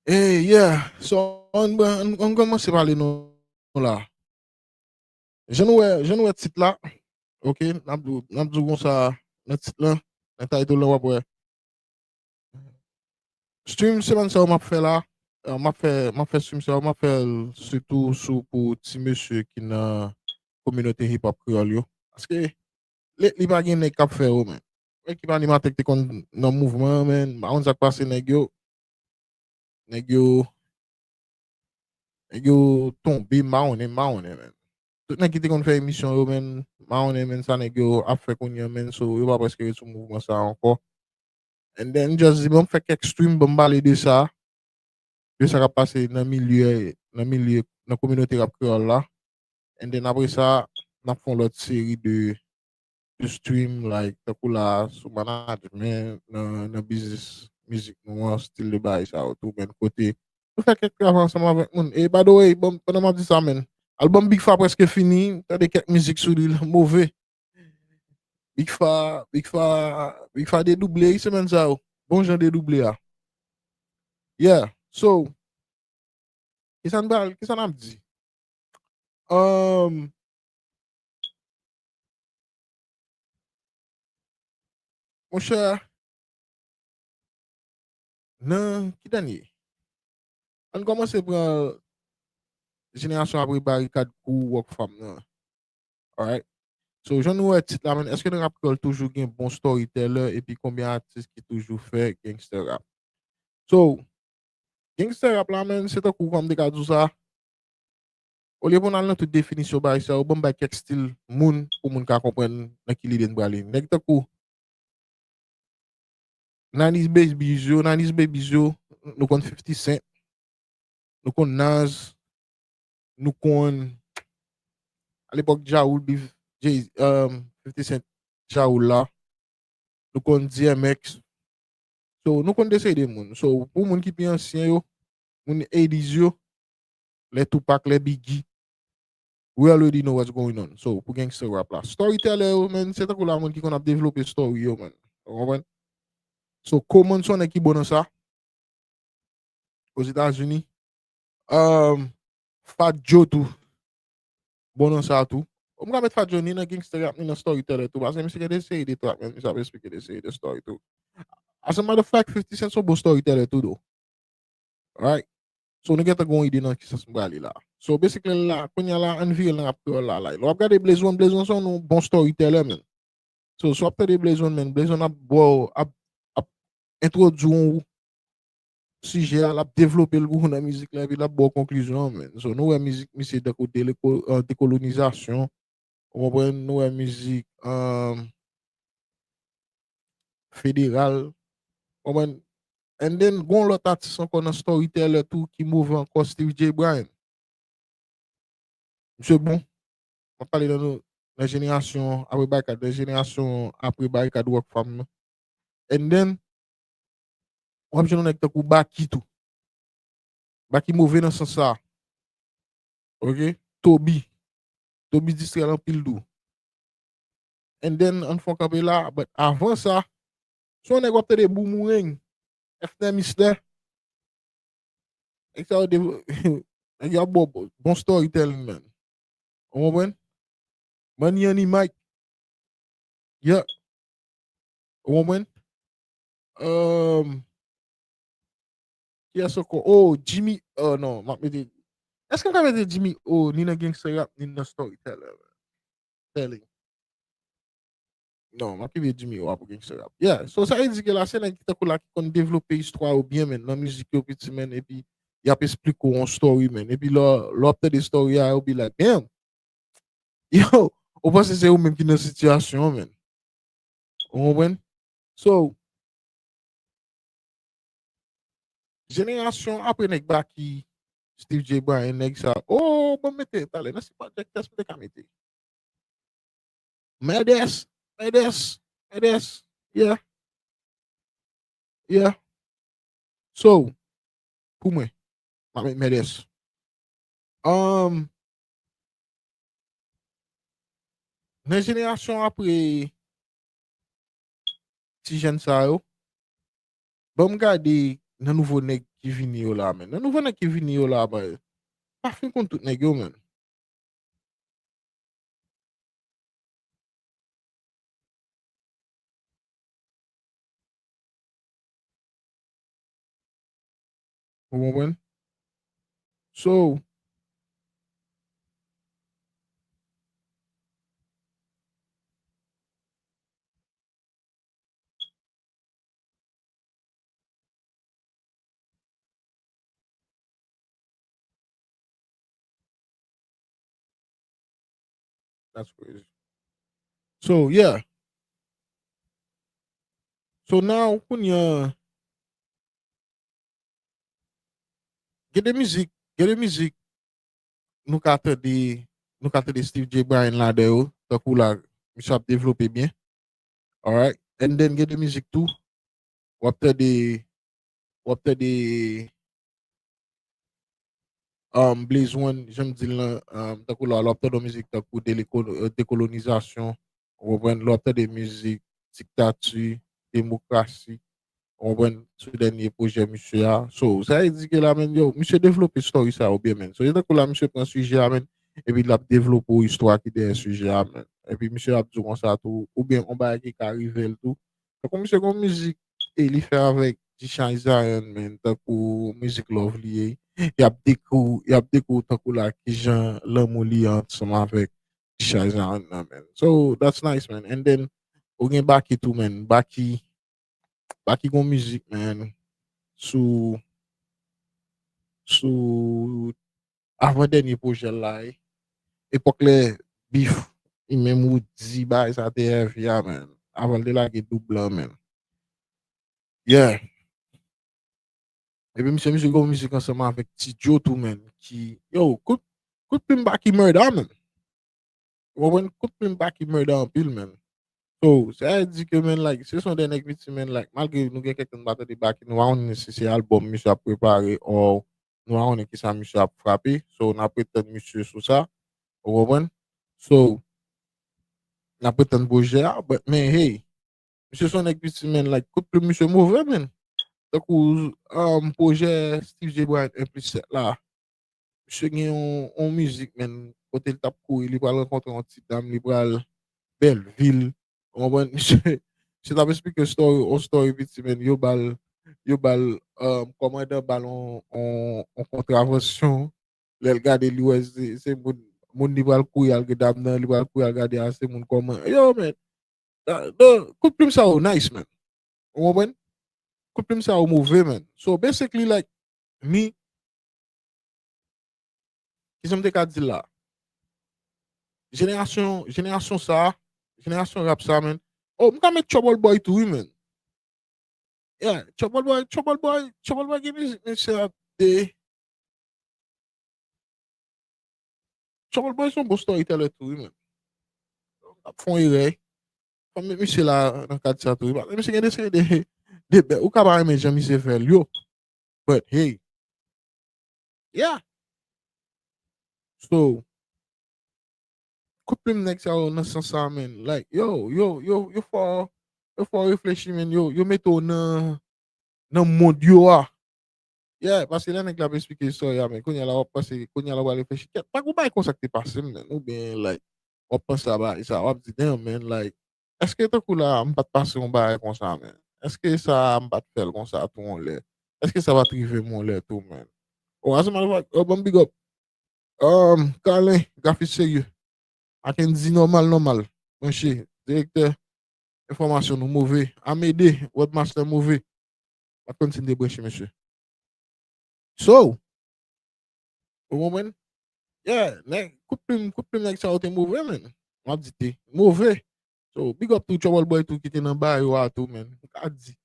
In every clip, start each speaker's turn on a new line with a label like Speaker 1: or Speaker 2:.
Speaker 1: Yeah. So, on commence par les noms là. Je ne titre là. OK, n'a dit comme ça, le titre là, le title là ouais. Stream semaine ça m'a fait là. M'a fait stream ça m'a fait surtout sur pour petit monsieur qui dans communauté hip hop créole yo. Parce que li pa gen nèg k'ap fè yo men. Qui pa animateur qui kon dans mouvement men, ba on ça passe nèg yo tombe maone men. Tout nèg qui te kon fè émission yo men, maone men ça nèg yo a fait kon yo men so yo pas presque sou mouvement ça encore. And then just bon fait quelques stream bon parler de ça qui passé dans milieu dans communauté rap créole là. And then après ça, on a fait l'autre série de stream like takou la sous management dans business musique nou style de bail ça tout ben côté nous fait quelques travaux ensemble avec moun et by the way bon pendant m'a dit ça men album Big Fa presque fini t'as des quelques musiques sur lui mauvais Big Fa dédoublé semaine ça bon genre dédoublé ah yeah so qu'est-ce qu'on a dit um mon cher non qui dernier on commence par génération après barricade pour work from nan. Alright. So, j'en ai titre là, est-ce que le rap girl toujours un bon storyteller et puis combien d'artistes qui toujours fait gangster rap? So, gangster rap là, man, c'est un coup comme des gars tout ça. Au lieu de toute définition, bah, ça, on va quelques style moun pour moun ka comprendre dans qui l'idée de bralin. Nek ta coup, 90s baby yo, nous kon 50 Cent, nous kon Nas, nous kon à l'époque Jaoul, 50 Cent Jaoul là, nous kon DMX. So, nous kon dese de moun. So, pour moun qui pi ancien yo, moun 80s yo, les Tupac, les Biggie, we already know what's going on. So, pour gangster rap là. Storyteller, yo, man, c'est un la moun qui kon a développé story yo, man. Vous comprenez? So, comment son qui bon dans ça? Aux États-Unis. Fat Joe tout, bon dans ça tout. On va mettre Fat Joe ni dans gangster rap, ni dans storyteller tout. Parce que je sais essayer de trap, même, ça veut expliquer d'essayer de story tout. As a matter of fact, 50 Cent so bon storyteller tout, though. Right? So, nous avons une idée dans qui ça se passe là. So, basically, là, quand il y a la envie dans Rapkreyòl là, là, on regarde Blaison sont un bon storyteller, man. So, soit peut-être Blaison, man, Blaison a introduit un sujet, a développé le goût dans la musique, là, et puis la bonne conclusion, man. So, nous, la musique, c'est de côté décolonisation, on prend nous, la musique fédérale, on prend, and then, gon l'autre artiste encore dans storyteller tout qui move encore Steve J. Bryan. Monsieur bon, on parle de la génération après barricade, la génération après barricade work femme. And then, on va jouer avec le Baki tout. Baki mauvais dans ce sens ça. OK? Toby dit en pile dou. And then, on fait camper là, but avant ça, si on a des boomerang, FT Mister, et ça, il y a bon storytelling, man. On va Money and Mike. Yeah. On va qui est-ce que oh Jimmy non est-ce qu'on va mettre Jimmy oh ni dans gangster rap ni dans storyteller telling non m'a pas Jimmy oh pour gangster rap yeah so ça veut dire que la scène qui t'a qui qu'on développer histoire ou bien men dans musique au petit men et puis il a expliqué une story men et puis l'autre des story il be like damn yo on pense que c'est eux même qui dans situation men on comprend so génération après nek Baki Steve J. Bryan nek ça oh bon mettez talent c'est pas Jack test de camité Medes Medes yeah yeah so pour moi ma Medes um la génération après si jeune ça yo bon regarder nan nouveau nèg ki vini yo la men. Nan nou vene ki vini yo la ba, pa fin kon tout neg yo men. Ou mwen? So, that's crazy. So, yeah. So now, kwen ya, ge de mizik, nou kate de Steve J. Bryan la de yo, takou la, mi sa ap devlope bien, alright? And then ge de mizik tou, wapte de, wapte de, Blaze One, jem di lan, takou la, wapte de mizik takou de dekolonizasyon, wapte de mizik, diktatu, demokrasi, on ven sou denye proje misye a. So, sa e di ke la men yo, misye devlope story sa ou bien men. So, yon kou la misye pren suje a men, epi la devlope ou histwa ki den suje a men. Epi misye ap di kon sa tou, ou bien on ba ki ka rivel tou. So, kon misye kon mizik, e li fe avèk di chan Zion men, takou mizik love li e. Yap dekou takou la ki jan lèmou li ant seman avèk di chan Zion nan men. So, that's nice men. And then, ou gen baki tou men, baki gon müzik men sou sou avan denye proje la epok le bif i men mou di ba sa TF ya men avan de la ge dubla men yeah epi mse gon müzik anseman avek ti Joe tou men ki yo kout pim baki murder men wawen kout pim baki murder an pil men. So, sa di ke men, like, se son den ek viti men, like, malge nou gen kek ten bata di baki, nou an se se album misyo ap prepare, ou nou an ki sa misyo ap frape, so, na preten misyo sou sa, ou wabwen. So, na preten boje a, but, men, hey, misyo son ek viti men, like, kouple misyo mouve men. Takou, proje Steve J. Bryan implicit la, misyo gen yon müzik men, kote l tap kou, li pral renkontre yon tit dam, li pral Belleville. Mwen, se ta explique story, on story vite, men, yo bal, komanda bal on kontravensyon, lèl gade li wè, se moun li bal kou yal ge dam nan, li bal kou yal gade ase moun koman. Yo, men, kout plim sa ou nice, men. Mwen, kout plim sa ou mouve, men. So, basically, like, mi, ki jom te ka di la, jenerasyon sa, jenerasyon rap sa, men. Oh, mwen ka met Trouble Boy tou, men. Yeah, Trouble Boy give me say the Trouble Boy son bon storyteller tout, man. Fon ire, fon mi se la nan kat sa tout. Mi se gen de ou ka ba men jan mi se fel yo. But hey, yeah. So, couple next sa nan san sa men. Like, yo for reflechi men, yo meto nan mod yo a. Yeah, paske lè nèk la pe explike istorya men, konya la wap pase, konya la wap reflechi, tak ou bay konsak te pase men, ou ben, like, wap pase ba, isa wap di den men, like, eske te kou la mbat pase yon bay konsa men, eske sa mbat fel konsa tou mon lè, eske sa va trive mon lè tou men. Ou ase man wak, bon big up, Kalin, grafis serye, aken di normal, mwenche, direkter, informasyon nou mouve, Amede, webmaster mouve, wak kontin de breche mwenche. So, ou mwen, yeah, kout plim like sa ou te mouve men. Mwen di te, mouve. So, big up to Trouble Boy tou ki te nan ba yo a tou men. Mwen di.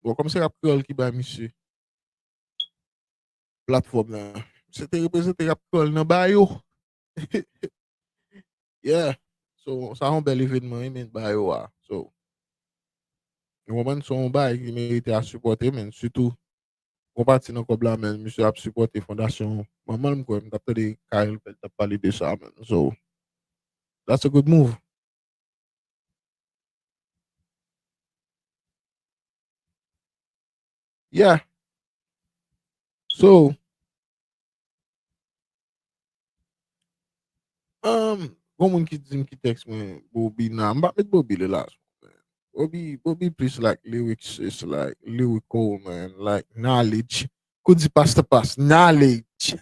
Speaker 1: Bon, kom se Rapkreyòl ki ba misye. Platform nan. Se te represente Rapkreyòl nan ba yo. Yeah. So, sa yon bel evidman men ba yo a. So, yon mwen son ba ki merite a supporte men. Soutou, kon pati nan kob la men, misye ap supporte fondasyon. Mwen mwen mwen tapte de Kyle pel tap pali de sa men. So, that's a good move. Yeah. So, komen ki di m ki text mwen Bobby nan, mbak met Bobby le last one, man. Bobby plays like lyrics, is like lyrical, man, like knowledge. Could di pass knowledge.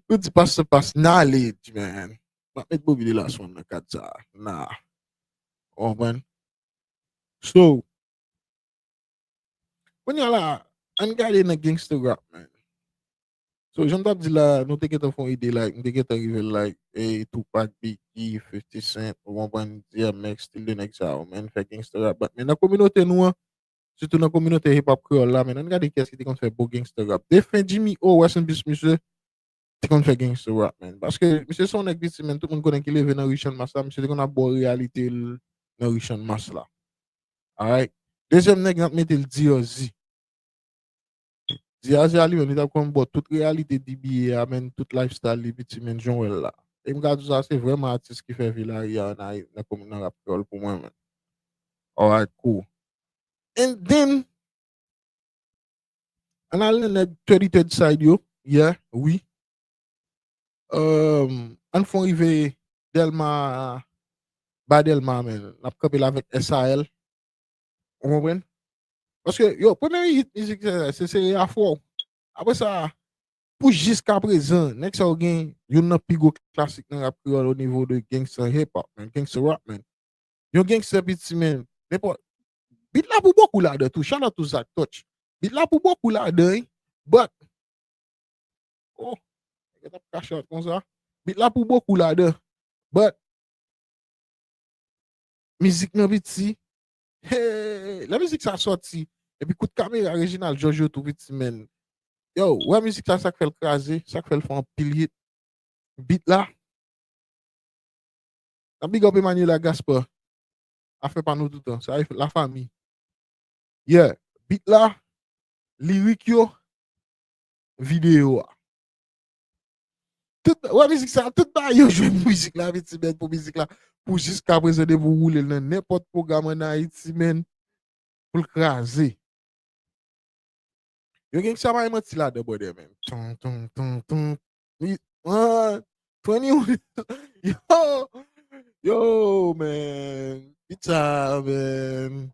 Speaker 1: Could di pass knowledge, man. Mbak met Bobby le last one na kata. Nah. Oh, man. So, when y'all an gade na gangster rap, man. So, jan tap di la, nou te get fon ide, like, nou te get arrive, like, Tupac, Biggie, 50 Cent, ou wan DMX, still the next hour, man, fe gangster rap. But, men, na kominote nou an, surtout nan kominote hip-hop kreol la, men, an gade kes ki te kon fè bo gangster rap. Defen Jimmy O, West and Beast, msè, te kon fè gangster rap, man. Baske, msè son ek biti, men, tout moun konen ki leve nan Richard Mas la, msè te kon ap bo realite nan Richard Mas la. Alright? Dezem nek nat metel Diyozi. Diyazi ali men, li tap kon bo tout realite DBA, amen, tout lifestyle li biti men jonwel la. E mga dou sa, se vreman artist ki fè Villarreal na komun nan Rapkreyòl pou mwen, men. Alright, cool. And then, an alen net 33rd side yo, yeah, oui. An fon rive Delma, ba Delma, men, nap kapel avèk SAL, ou mwen? Paske, yo, pwene hit mizik se Afro. Apre sa, pou jiska prezen, nek sa ou gen, yon nan pigo klasik nan Rapkreyòl au nivou de gangster hip-hop, men, gangster rap, men. Yon gangster biti, men, nepo, bit la pou boku la de tou, shout out to Zach Touch. Bit la pou boku la de, but, oh, get up cash out kon sa. Bit la pou boku la de, but, mizik nan biti, hey, la mizik sa sorti, epi kout kamera original Jojo tou biti, men. Yo, wè mizik sa sak fel krasé, sak fel fon pil hit. Bit la, nan big up Emmanuel Agaspa, a fe pa nou toutan, sa la fami. Yeah, bit la, lirik yo, video. Wè mizik sa, tout ba yo jwe mizik la, biti men, pou mizik la, pou jiska prezede pou roule nan nepot program nan Haiti, men, pou l krasé. Yo gen sa ma yon ti la de bode, men. Ton, ton, ton, ton. 21. Yo, yo, man. Pizza, man.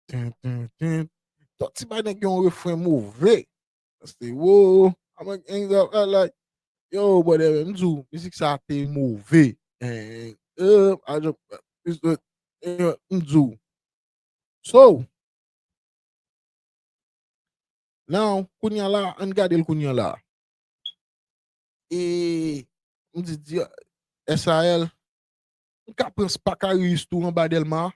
Speaker 1: Tin, tin, tin. Tot si ba nek yon refren mouve. C'était wow. I'm like, like, yo, bode, mzou, music sa te mouve. I just, mzou. So, now, kounya la, an gade l kounya la. E, mdi di, SAL, mka prens pa ka tou an ba Delma,